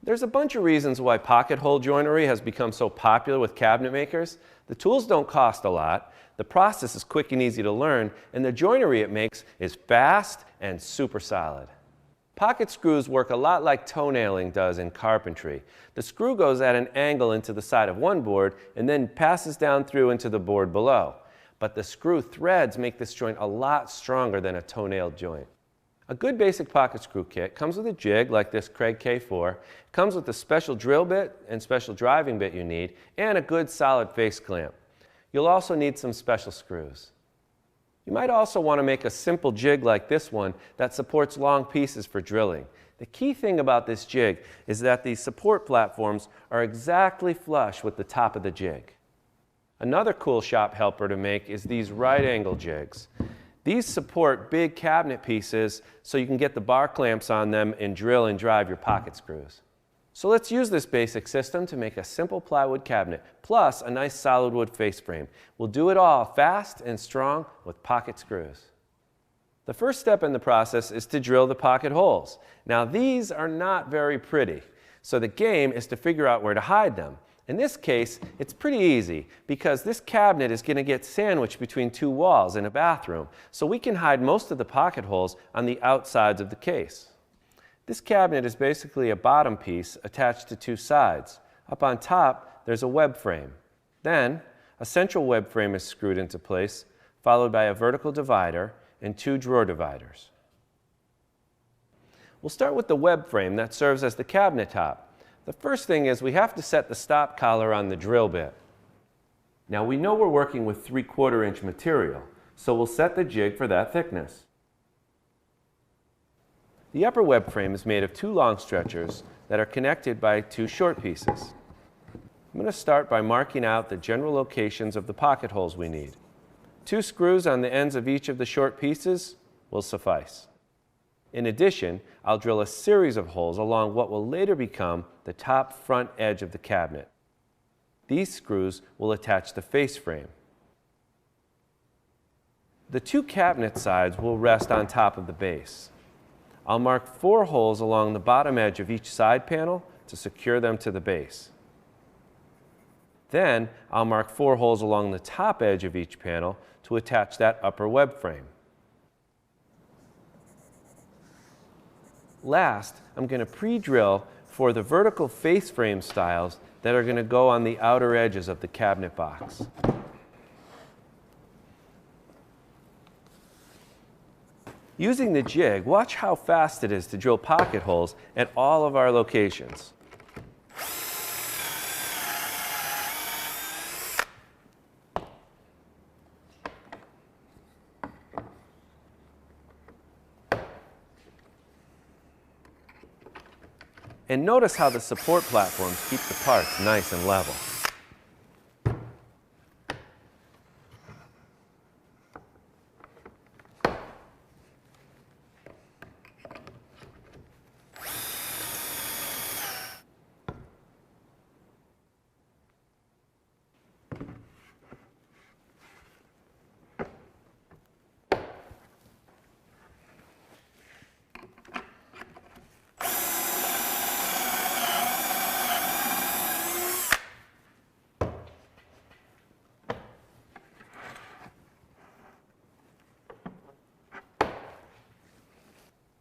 There's a bunch of reasons why pocket hole joinery has become so popular with cabinet makers. The tools don't cost a lot, the process is quick and easy to learn, and the joinery it makes is fast and super solid. Pocket screws work a lot like toenailing does in carpentry. The screw goes at an angle into the side of one board and then passes down through into the board below. But the screw threads make this joint a lot stronger than a toenail joint. A good basic pocket screw kit comes with a jig like this Kreg K4, comes with the special drill bit and special driving bit you need, and a good solid face clamp. You'll also need some special screws. You might also want to make a simple jig like this one that supports long pieces for drilling. The key thing about this jig is that these support platforms are exactly flush with the top of the jig. Another cool shop helper to make is these right angle jigs. These support big cabinet pieces so you can get the bar clamps on them and drill and drive your pocket screws. So let's use this basic system to make a simple plywood cabinet plus a nice solid wood face frame. We'll do it all fast and strong with pocket screws. The first step in the process is to drill the pocket holes. Now these are not very pretty, so the game is to figure out where to hide them. In this case, it's pretty easy because this cabinet is going to get sandwiched between two walls in a bathroom, so we can hide most of the pocket holes on the outsides of the case. This cabinet is basically a bottom piece attached to two sides. Up on top, there's a web frame. Then, a central web frame is screwed into place, followed by a vertical divider and two drawer dividers. We'll start with the web frame that serves as the cabinet top. The first thing is we have to set the stop collar on the drill bit. Now we know we're working with 3/4 inch material, so we'll set the jig for that thickness. The upper web frame is made of two long stretchers that are connected by two short pieces. I'm going to start by marking out the general locations of the pocket holes we need. 2 screws on the ends of each of the short pieces will suffice. In addition, I'll drill a series of holes along what will later become the top front edge of the cabinet. These screws will attach the face frame. The 2 cabinet sides will rest on top of the base. I'll mark 4 holes along the bottom edge of each side panel to secure them to the base. Then I'll mark 4 holes along the top edge of each panel to attach that upper web frame. Last, I'm going to pre-drill for the vertical face frame styles that are going to go on the outer edges of the cabinet box. Using the jig, watch how fast it is to drill pocket holes at all of our locations. And notice how the support platforms keep the parts nice and level.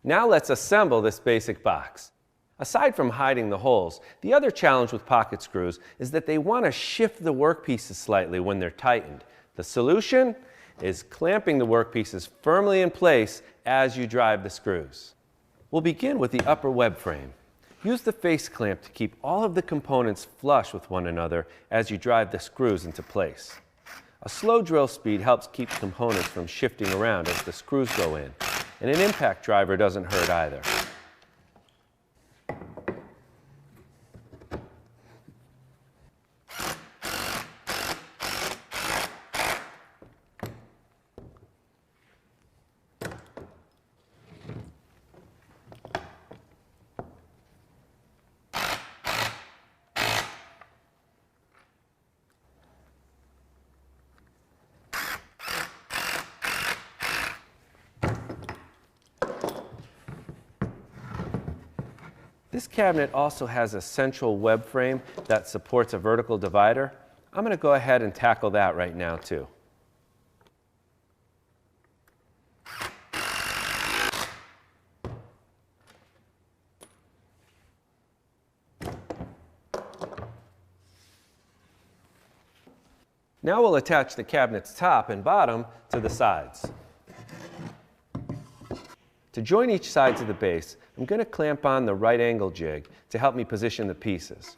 Now let's assemble this basic box. Aside from hiding the holes, the other challenge with pocket screws is that they want to shift the workpieces slightly when they're tightened. The solution is clamping the workpieces firmly in place as you drive the screws. We'll begin with the upper web frame. Use the face clamp to keep all of the components flush with one another as you drive the screws into place. A slow drill speed helps keep components from shifting around as the screws go in. And an impact driver doesn't hurt either. This cabinet also has a central web frame that supports a vertical divider. I'm going to go ahead and tackle that right now too. Now we'll attach the cabinet's top and bottom to the sides. To join each side to the base, I'm going to clamp on the right angle jig to help me position the pieces.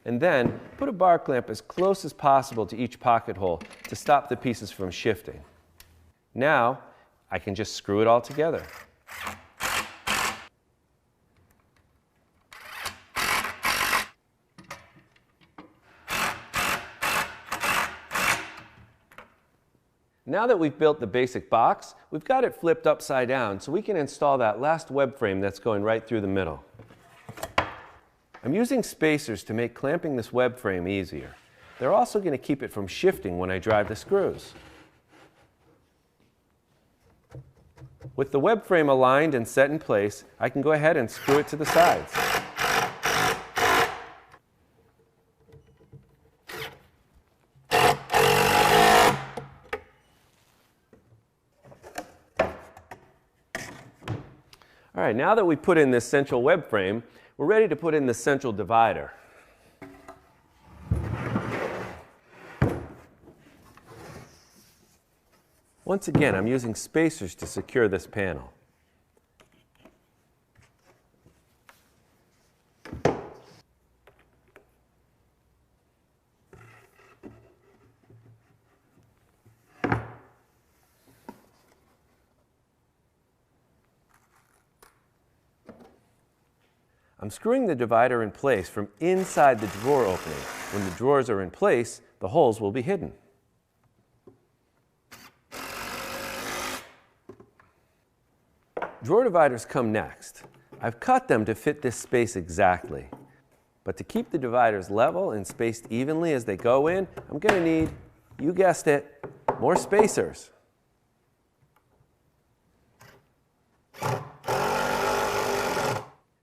And then put a bar clamp as close as possible to each pocket hole to stop the pieces from shifting. Now I can just screw it all together. Now that we've built the basic box, we've got it flipped upside down so we can install that last web frame that's going right through the middle. I'm using spacers to make clamping this web frame easier. They're also going to keep it from shifting when I drive the screws. With the web frame aligned and set in place, I can go ahead and screw it to the sides. All right, now that we put in this central web frame, we're ready to put in the central divider. Once again, I'm using spacers to secure this panel. I'm screwing the divider in place from inside the drawer opening. When the drawers are in place, the holes will be hidden. Drawer dividers come next. I've cut them to fit this space exactly. But to keep the dividers level and spaced evenly as they go in, I'm going to need, you guessed it, more spacers.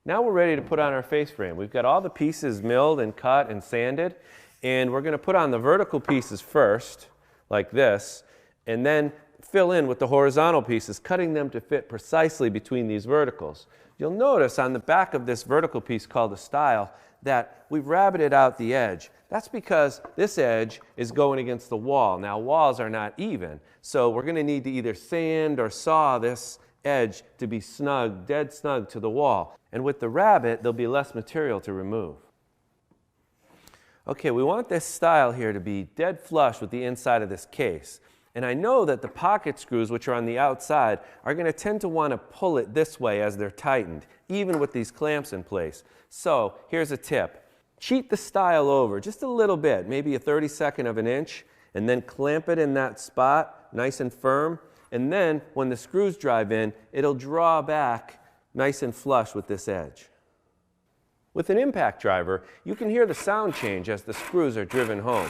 Now we're ready to put on our face frame. We've got all the pieces milled and cut and sanded, and we're going to put on the vertical pieces first, like this, and then fill in with the horizontal pieces, cutting them to fit precisely between these verticals. You'll notice on the back of this vertical piece called a stile that we've rabbited out the edge. That's because this edge is going against the wall. Now walls are not even, so we're going to need to either sand or saw this edge to be snug, dead snug to the wall. And with the rabbet, there'll be less material to remove. Okay, we want this stile here to be dead flush with the inside of this case. And I know that the pocket screws, which are on the outside, are going to tend to want to pull it this way as they're tightened, even with these clamps in place. So here's a tip. Cheat the stile over just a little bit, maybe a 32nd of an inch, and then clamp it in that spot, nice and firm. And then when the screws drive in, it'll draw back nice and flush with this edge. With an impact driver, you can hear the sound change as the screws are driven home.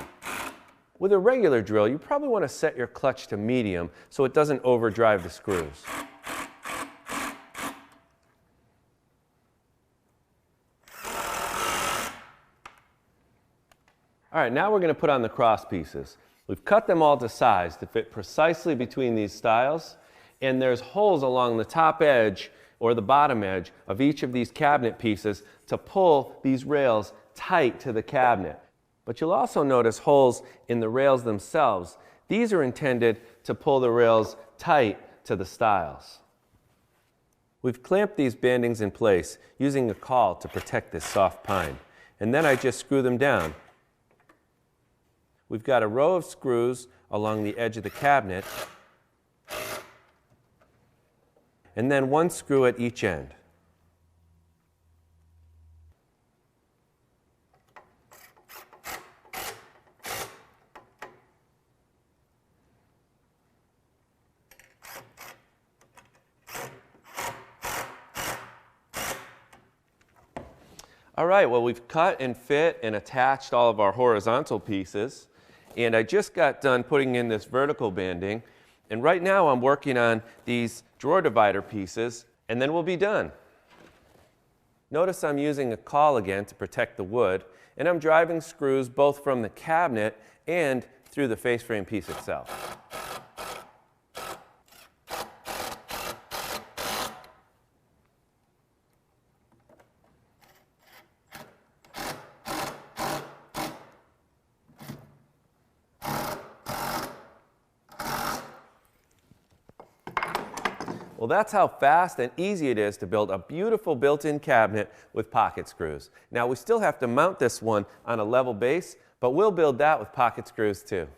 With a regular drill, you probably want to set your clutch to medium so it doesn't overdrive the screws. All right, now we're going to put on the cross pieces. We've cut them all to size to fit precisely between these stiles, and there's holes along the top edge or the bottom edge of each of these cabinet pieces to pull these rails tight to the cabinet. But you'll also notice holes in the rails themselves. These are intended to pull the rails tight to the stiles. We've clamped these bandings in place using a caul to protect this soft pine, and then I just screw them down. We've got a row of screws along the edge of the cabinet, and then one screw at each end. All right, well, we've cut and fit and attached all of our horizontal pieces. And I just got done putting in this vertical banding. And right now I'm working on these drawer divider pieces, and then we'll be done. Notice I'm using a caul again to protect the wood, and I'm driving screws both from the cabinet and through the face frame piece itself. Well, that's how fast and easy it is to build a beautiful built-in cabinet with pocket screws. Now, we still have to mount this one on a level base, but we'll build that with pocket screws too.